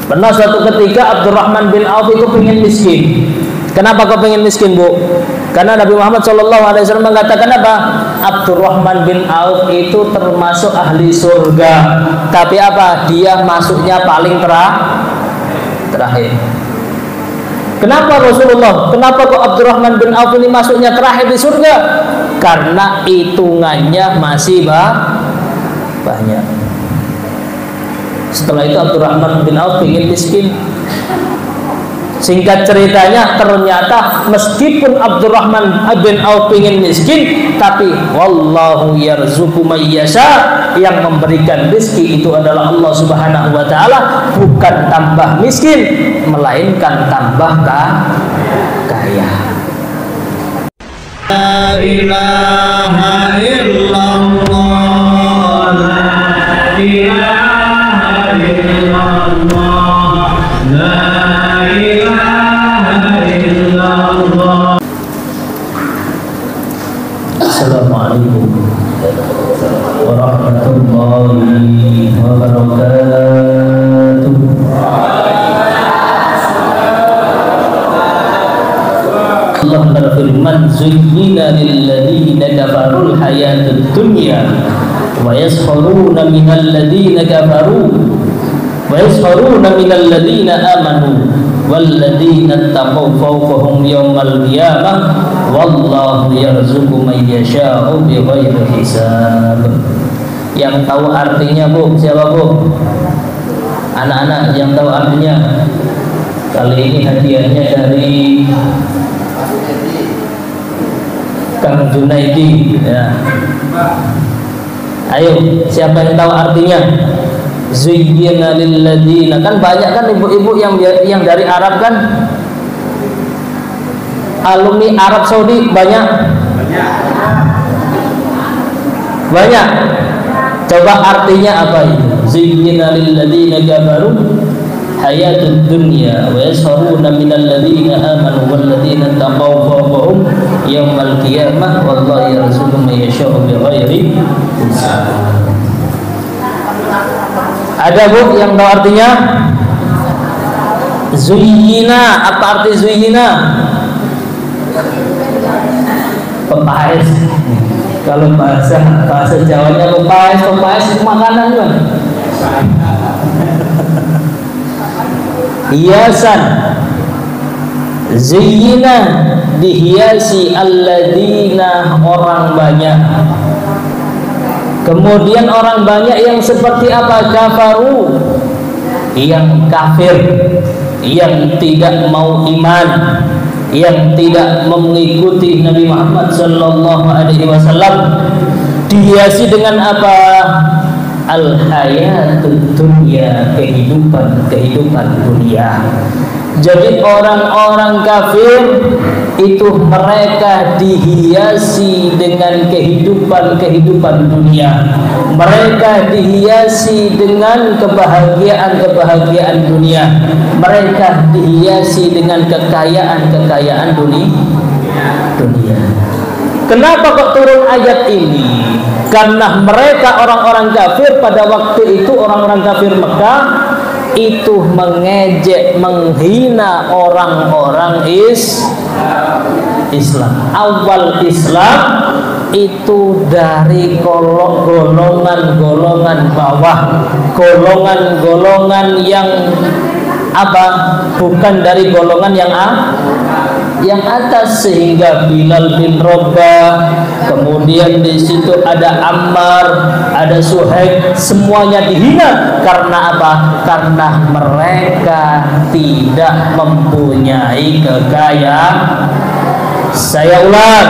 Pernah suatu ketika Abdurrahman bin Auf itu pengen miskin. Kenapa kau pengen miskin, Bu? Karena Nabi Muhammad SAW mengatakan apa? Abdurrahman bin Auf itu termasuk ahli surga. Tapi apa? Dia masuknya paling terakhir. Kenapa Rasulullah? Kenapa kok Abdurrahman bin Auf ini masuknya terakhir di surga? Karena hitungannya masih banyak. Setelah itu Abdurrahman bin Auf ingin miskin. Singkat ceritanya, ternyata meskipun Abdurrahman bin Auf ingin miskin, tapi wallahu yarzuqu may yasha, yang memberikan rezeki itu adalah Allah Subhanahu wa taala, bukan tambah miskin, melainkan tambah kaya. La ilaha illallah, la ilaha illallah, la ilaha illallah. Assalamualaikum warahmatullahi wabarakatuh. Allah berfirman, zuyyina lilladzina kafarul hayatud dunya wa yaskharuna minal ladzina kafaru wa yaskharuna minal ladzina amanu walladzina taqaw fawqahum yawmal qiyamah wallahu yarzuqu may yasha'u bighairi hisab. Yang tahu artinya, Bu, siapa, Bu? Anak-anak yang tahu artinya. Kali ini hadiahnya dari Kang Junaidi, ya. Ayo, siapa yang tahu artinya? Zuyyina lilladzina, kan banyak kan ibu-ibu yang dari Arab kan, alumni Arab Saudi banyak. Coba artinya apa itu? Zuyyina lilladzina kafaru hayatud dunya wa yasharuna minal ladzina amanu wal ladzina taqaw fawqahum yaumal qiyamah wallahu yarzuqu may yasha'u bighairi hisab. Ada, Bu, yang tahu artinya? Zuyyina, apa arti zuyyina? Pepaes. Kalau bahasa Jawanya pepaes itu makanan kan? Hiasan. Zuyyina, dihiasi alladzina, orang banyak. Kemudian orang banyak yang seperti apa? Kafaru, yang kafir, yang tidak mau iman, yang tidak mengikuti Nabi Muhammad sallallahu alaihi wasallam. Dihiasi dengan apa? Al-hayatud dunya, kehidupan dunia. Jadi orang-orang kafir itu mereka dihiasi dengan kehidupan dunia. Mereka dihiasi dengan kebahagiaan dunia. Mereka dihiasi dengan kekayaan dunia. Kenapa kok turun ayat ini? Karena mereka orang-orang kafir pada waktu itu, orang-orang kafir Mekah itu mengejek, menghina orang-orang Islam. Awal Islam itu dari golongan-golongan bawah, golongan-golongan yang apa? Bukan dari golongan yang atas, sehingga Bilal bin Rabah, kemudian di situ ada Ammar, ada Suhaib, semuanya dihina. Karena apa? Karena mereka tidak mempunyai kekayaan. Saya ulang,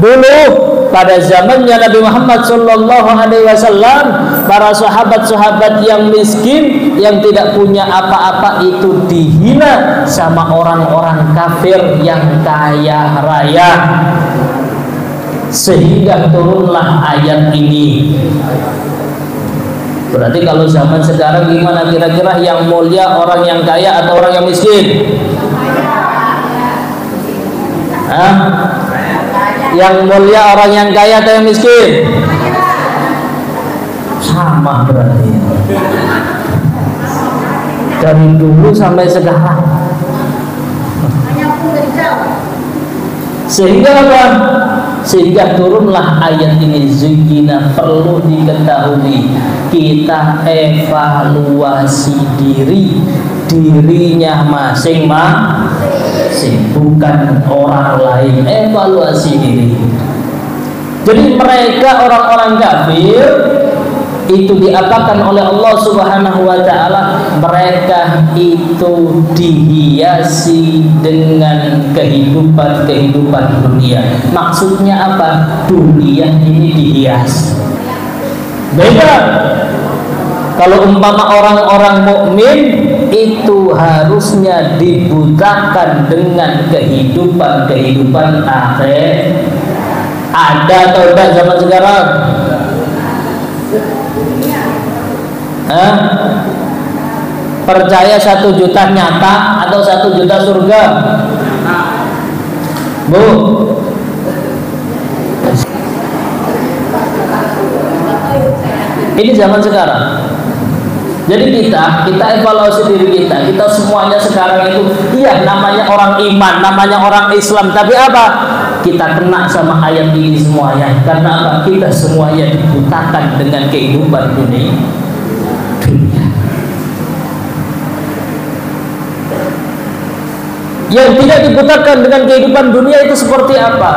dulu pada zamannya Nabi Muhammad SAW, para sahabat-sahabat yang miskin, yang tidak punya apa-apa itu dihina sama orang-orang kafir yang kaya raya, sehingga turunlah ayat ini. Berarti kalau zaman sekarang gimana kira-kira, yang mulia orang yang kaya atau orang yang miskin? Yang mulia orang yang kaya atau yang miskin? Sama berarti. dari dulu sampai sekarang. Sehingga apa? Sehingga turunlah ayat ini. Zuyina, perlu diketahui, kita evaluasi dirinya masing-masing, bukan orang lain. Evaluasi diri. Jadi mereka orang-orang kafir itu diapakan oleh Allah Subhanahu wa taala, mereka itu dihiasi dengan kehidupan dunia. Maksudnya apa? Dunia ini dihias. Beda. Kalau umpama orang-orang mukmin itu harusnya dibutakan dengan kehidupan akhir. Ada atau tidak zaman sekarang? Percaya 1 juta nyata atau 1 juta surga? Bu, ini zaman sekarang. Jadi kita evaluasi diri kita semuanya sekarang itu, iya namanya orang iman, namanya orang Islam, tapi apa? Kita kena sama ayat ini semuanya. Karena apa? Kita semuanya dibutakan dengan kehidupan dunia. Yang tidak dibutakan dengan kehidupan dunia itu seperti apa?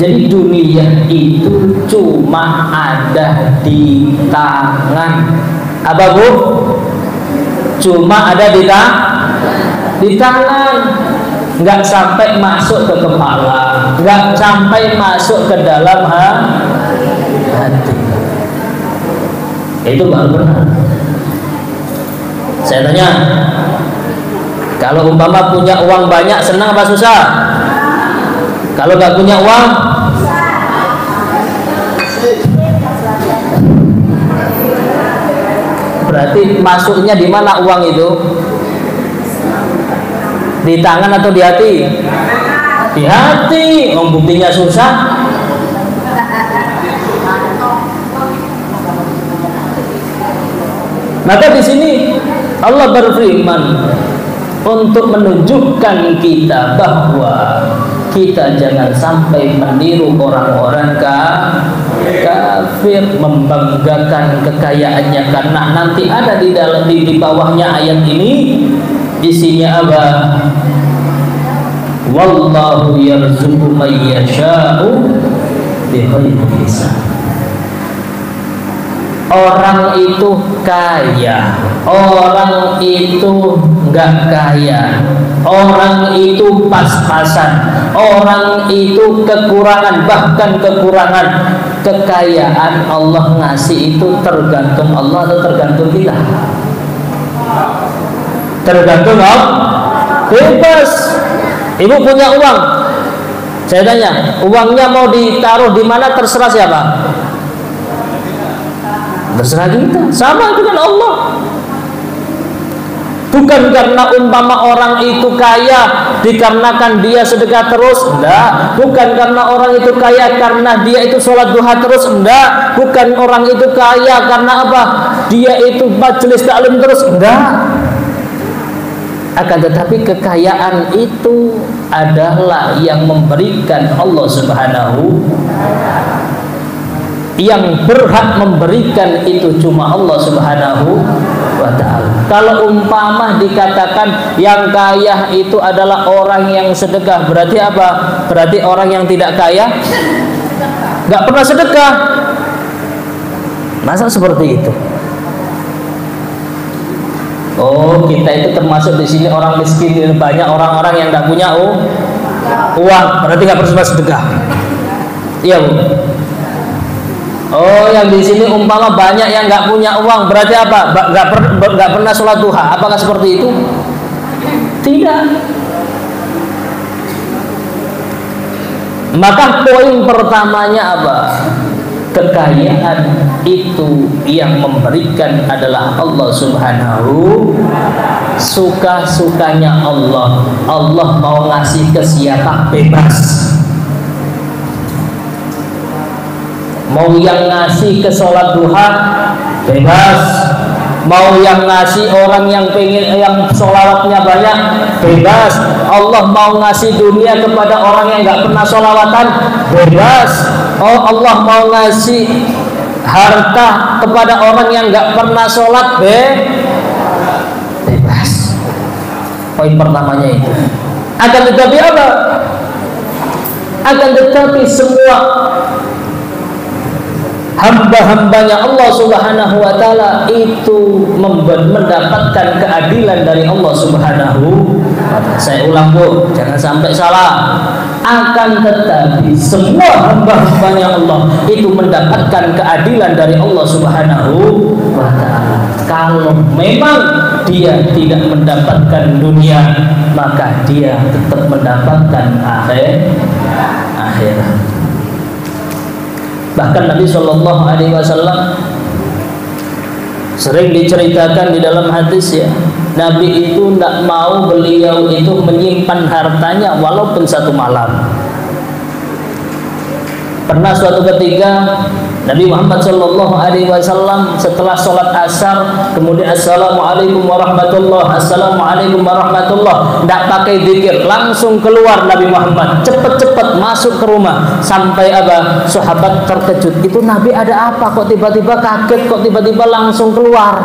Jadi dunia itu cuma ada di tangan. Apa bu? Cuma ada di tangan. Nggak sampai masuk ke kepala, nggak sampai masuk ke dalam hati. Itu baru benar. Saya tanya, kalau umpama punya uang banyak senang apa susah? Kalau nggak punya uang, berarti masuknya di mana uang itu? Di tangan atau di hati? Di hati. Buktinya susah. Maka di sini Allah berfirman untuk menunjukkan kita bahwa kita jangan sampai meniru orang-orang kafir, membanggakan kekayaannya, karena nanti ada di dalam di bawahnya ayat ini. Isinya apa? Wallahu yarzuqu may yasha'u bighairi hisab. Orang itu kaya, orang itu enggak kaya, orang itu pas-pasan, orang itu kekurangan, bahkan kekurangan. Kekayaan Allah ngasih itu tergantung Allah atau tergantung kita? Tergantung Allah. Bebas. Ibu punya uang, saya tanya, uangnya mau ditaruh di mana terserah siapa? Terserah kita. Sama dengan Allah. Bukan karena umpama orang itu kaya dikarenakan dia sedekah terus, enggak. Bukan karena orang itu kaya karena dia itu sholat duha terus, enggak. Bukan orang itu kaya karena apa? Dia itu majelis taklim terus, enggak. Akan tetapi kekayaan itu adalah yang memberikan Allah Subhanahu. Yang berhak memberikan itu cuma Allah Subhanahu wa ta'ala. Kalau umpama dikatakan yang kaya itu adalah orang yang sedekah, berarti apa? Berarti orang yang tidak kaya nggak pernah sedekah. Masa seperti itu? Oh, kita itu termasuk di sini orang miskin. Banyak orang-orang yang nggak punya uang, berarti nggak pernah sedekah. Iya bu. Oh, yang di sini umpama banyak yang nggak punya uang, berarti apa? Nggak pernah sholat duha. Apakah seperti itu? Tidak. Maka poin pertamanya apa? Kekayaan itu yang memberikan adalah Allah Subhanahu. Suka-sukanya Allah. Allah mau ngasih ke siapa bebas. Mau yang ngasih ke sholat duha bebas, Mau yang ngasih orang yang pengen yang sholawatnya banyak, bebas. Allah mau ngasih dunia kepada orang yang nggak pernah sholawatan, bebas. Oh, Allah mau ngasih harta kepada orang yang nggak pernah sholat, bebas. Poin pertamanya itu. Akan tetapi apa? Akan tetapi semua hamba-hambanya Allah Subhanahu wa ta'ala itu mendapatkan keadilan dari Allah Subhanahu wa ta'ala. Saya ulang Bu, jangan sampai salah. Akan tetapi semua hamba-hambanya Allah itu mendapatkan keadilan dari Allah Subhanahu wa ta'ala. Kalau memang dia tidak mendapatkan dunia, maka dia tetap mendapatkan akhirat. Bahkan Nabi Shallallahu Alaihi Wasallam sering diceritakan di dalam hadis ya, Nabi itu tidak mau beliau itu menyimpan hartanya walaupun satu malam. Pernah suatu ketika Nabi Muhammad Shallallahu Alaihi Wasallam setelah sholat asar kemudian assalamualaikum warahmatullah, assalamualaikum warahmatullah, tidak pakai zikir, langsung keluar Nabi Muhammad, cepet-cepet masuk ke rumah. Sampai apa? Sahabat terkejut, itu Nabi ada apa? Kok tiba-tiba kaget? Kok tiba-tiba langsung keluar?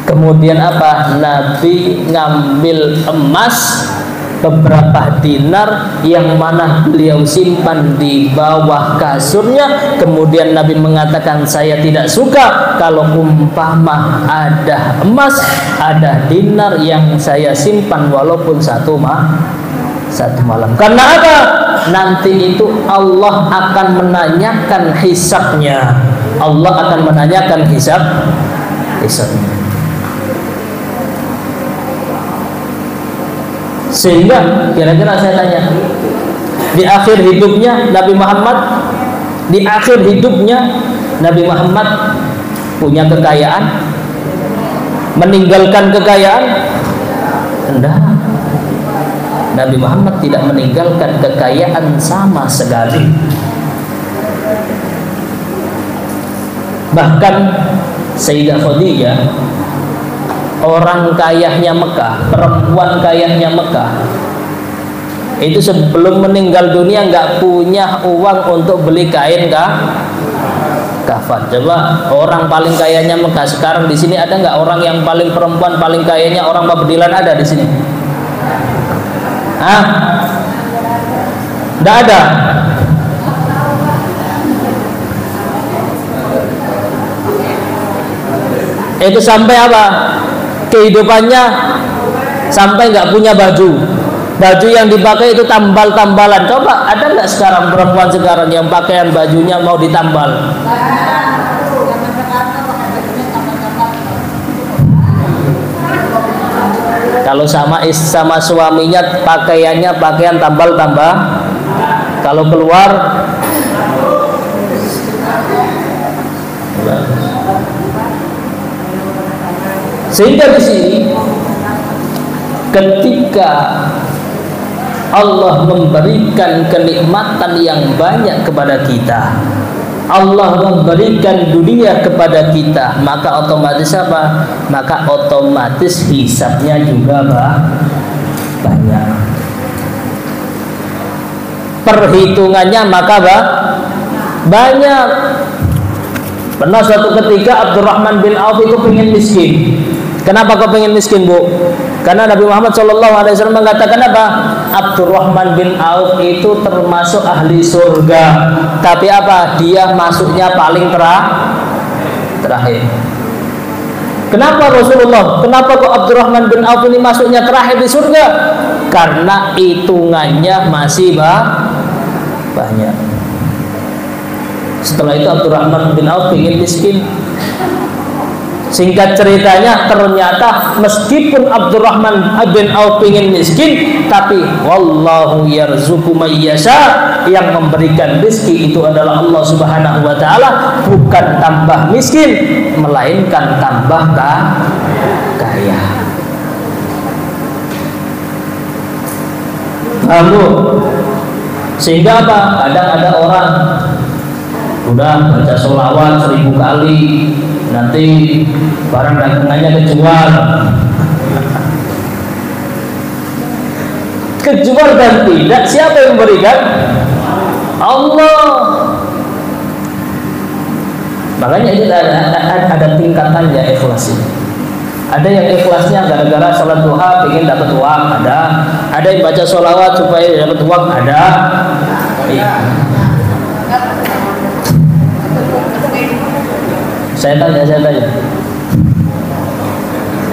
Kemudian apa? Nabi ngambil emas beberapa dinar yang mana beliau simpan di bawah kasurnya. Kemudian Nabi mengatakan, saya tidak suka kalau umpama ada emas, ada dinar yang saya simpan walaupun satu malam. Karena apa? Nanti itu Allah akan menanyakan hisabnya. Allah akan menanyakan hisabnya. Sehingga kira-kira saya tanya, di akhir hidupnya Nabi Muhammad punya kekayaan, meninggalkan kekayaan? Enggak. Nabi Muhammad tidak meninggalkan kekayaan sama sekali. Bahkan Sayyidah Khadijah, orang kayanya Mekah, perempuan kayanya Mekah, itu sebelum meninggal dunia nggak punya uang untuk beli kain kafan. Coba orang paling kayanya Mekah sekarang di sini ada nggak orang yang paling perempuan paling kayanya orang Babedilan ada di sini? Nggak ada. Itu sampai apa? Kehidupannya sampai nggak punya baju yang dipakai itu tambal-tambalan. Coba ada nggak sekarang perempuan sekarang yang pakaian bajunya mau ditambal? Kalau sama suaminya pakaiannya pakaian tambal-tambal, kalau keluar sehingga di sini ketika Allah memberikan kenikmatan yang banyak kepada kita, Allah memberikan dunia kepada kita, maka otomatis apa? Maka otomatis hisabnya juga banyak. Perhitungannya maka banyak. Pernah suatu ketika Abdurrahman bin Auf itu pengen miskin. Kenapa kau pengen miskin, Bu? Karena Nabi Muhammad SAW mengatakan apa? Abdurrahman bin Auf itu termasuk ahli surga. Tapi apa? Dia masuknya paling terakhir. Kenapa Rasulullah? Kenapa kok Abdurrahman bin Auf ini masuknya terakhir di surga? Karena hitungannya masih banyak. Setelah itu Abdurrahman bin Auf ingin miskin. Singkat ceritanya, ternyata meskipun Abdurrahman bin Auf ingin miskin, tapi wallahu yarzuqu may yasha, yang memberikan rezeki itu adalah Allah Subhanahu wa taala, bukan tambah miskin melainkan tambah kaya. Lalu sehingga apa? Kadang ada orang udah baca sholawat 1000 kali, nanti barang dagangannya kejual. Kejual dan tidak, siapa yang memberikan? Allah. Makanya itu ada tingkatannya ikhlas ini. Ada yang ikhlasnya gara-gara sholat duha ingin dapat uang, ada yang baca sholawat supaya dapat uang, ada.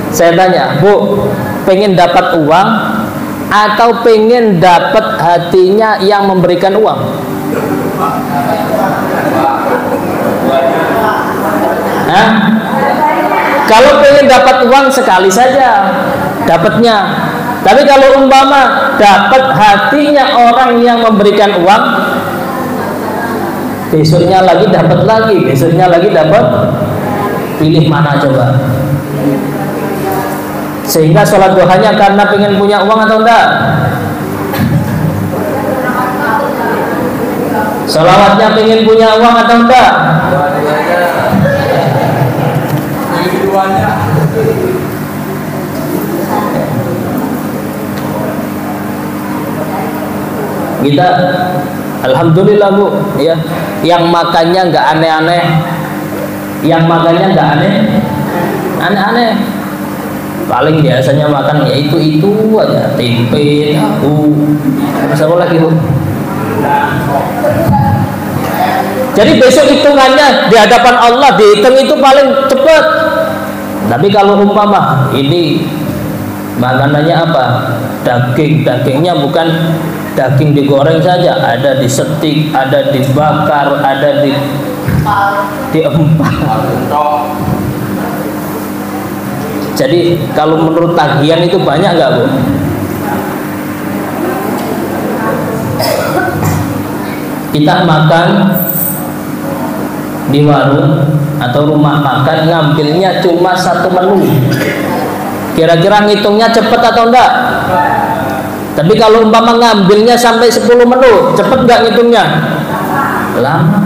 Saya tanya, Bu, pengen dapat uang atau pengen dapat hatinya yang memberikan uang? Hah? Kalau pengen dapat uang sekali saja dapatnya. Tapi kalau umpama dapat hatinya orang yang memberikan uang, besoknya lagi dapat lagi, besoknya lagi dapat, pilih mana coba? Sehingga sholat duhanya karena pengen punya uang atau enggak? Sholawatnya pengen punya uang atau enggak? Kita alhamdulillah Bu, ya, yang makannya nggak aneh-aneh, yang makannya nggak aneh-aneh. Paling biasanya makan ya itu aja, tempe, tahu, terus apa lagi Bu? Jadi besok hitungannya di hadapan Allah dihitung itu paling cepat. Tapi kalau umpama ini makanannya apa? Dagingnya bukan daging digoreng saja, ada disetik, ada dibakar, ada diempal. Jadi kalau menurut tagihan itu banyak nggak Bu? Kita makan di warung atau rumah makan, ngambilnya cuma satu menu. Kira-kira ngitungnya cepet atau enggak? Tapi kalau umpama ngambilnya sampai 10 menu, cepet enggak ngitungnya? Lama.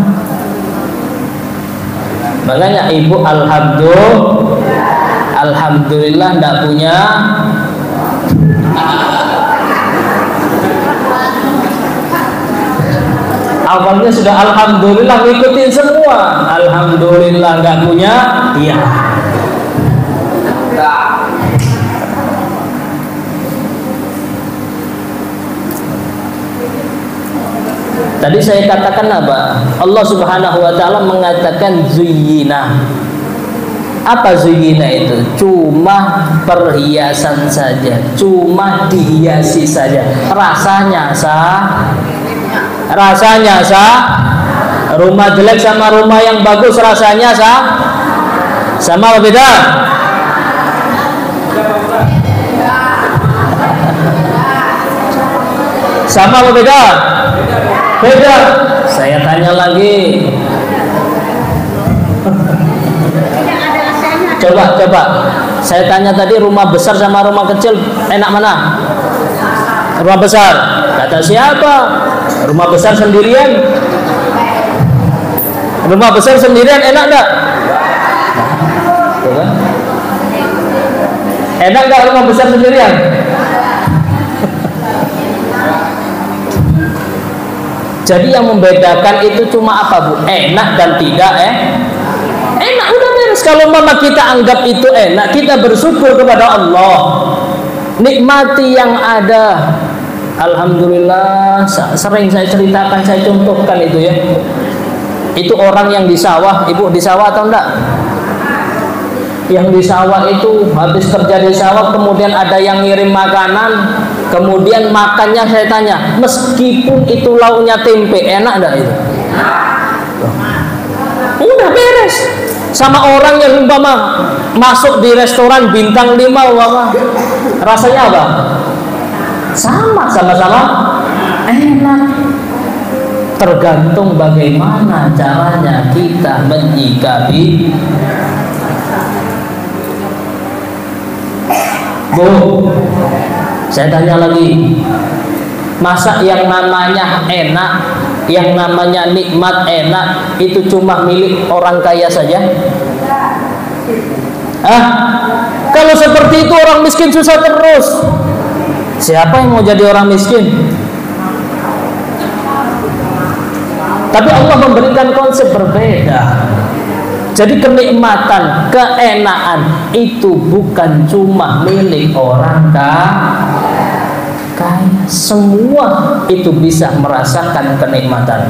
Makanya ibu alhamdulillah enggak punya awalnya sudah alhamdulillah ngikutin semua, alhamdulillah nggak punya, iya. Tadi saya katakan apa? Allah Subhanahu wa taala mengatakan zuyyina. Apa zuyyina itu? Cuma perhiasan saja, cuma dihiasi saja. Rasanya rumah jelek sama rumah yang bagus rasanya sama apa beda? Sama apa beda? Beda. Saya tanya lagi. Coba. Saya tanya tadi, rumah besar sama rumah kecil enak mana? Rumah besar. Kata siapa? Rumah besar sendirian. Rumah besar sendirian enak enggak? Enak enggak rumah besar sendirian? Jadi yang membedakan itu cuma apa Bu? Enak dan tidak enak, udah beres. Kalau mama kita anggap itu enak, kita bersyukur kepada Allah, nikmati yang ada. Alhamdulillah, sering saya ceritakan, saya contohkan itu ya. Itu orang yang di sawah, ibu di sawah atau enggak? Yang di sawah itu habis kerja di sawah, kemudian ada yang ngirim makanan, kemudian makannya saya tanya, meskipun itu lauknya tempe, enak enggak itu? Udah beres. Sama orang yang umpama masuk di restoran bintang 5 umpama, rasanya apa? Sama-sama enak. Tergantung bagaimana caranya kita menyikapi. Bu, saya tanya lagi, masa yang namanya enak, yang namanya nikmat enak itu cuma milik orang kaya saja? Kalau seperti itu orang miskin susah terus. Siapa yang mau jadi orang miskin? Tapi Allah memberikan konsep berbeda. Jadi kenikmatan, keenaan itu bukan cuma milik orang kaya. Semua itu bisa merasakan kenikmatan.